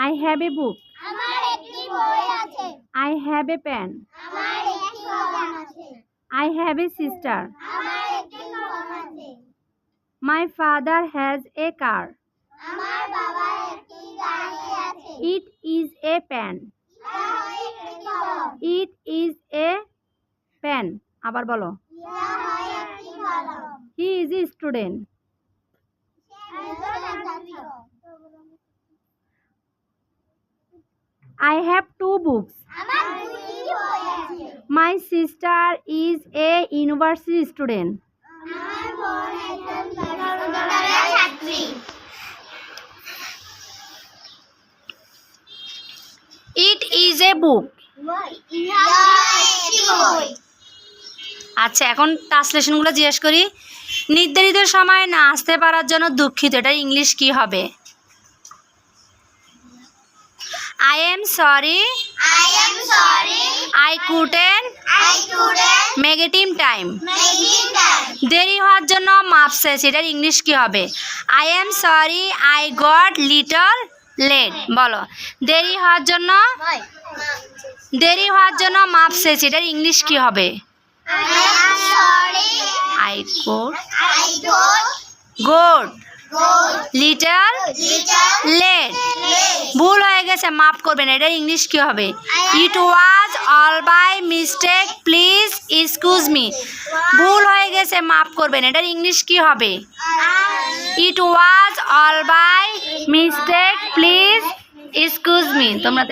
I have a book. আমার একটি বই আছে। I have a pen. আমার একটি কলম আছে। I have a sister. আমার একটি কলম আছে। My father has a car. আমার বাবার একটি গাড়ি আছে। It is a pen. এটা হয় একটি কলম। It is a pen. আবার বলো। এটা হয় একটি কলম। He is a student. একজন ছাত্র। I have two books. আমার দুটি বই আছে। My sister is a university student. আমার বোন একজন বিশ্ববিদ্যালয়ের ছাত্রী। It is a book. ইহা একটি বই। আচ্ছা, এখন ট্রান্সলেশনগুলো জিজ্ঞেস করি। নির্ধারিত সময় না আসতে পারার জন্য দুঃখিত, এটা ইংলিশ কি হবে? I am sorry. I am sorry. I couldn't I couldn't make it in time. make it time. দেরি হওয়ার জন্য মাপ চেয়েছি, এটার ইংলিশ কি হবে? I am sorry I got little late. বলো, দেরি হওয়ার জন্য মাপ চেয়েছি, এটার ইংলিশ কি হবে? I am sorry. I got I don't go little little late. late. ভুল হয়ে গেছে, মাফ করবেন, এটার ইংলিশ কি হবে? It was all by mistake, please excuse me. ভুল হয়ে গেছে, মাফ করবেন, এটার ইংলিশ কি হবে? It was all by mistake, please excuse me. তোমরা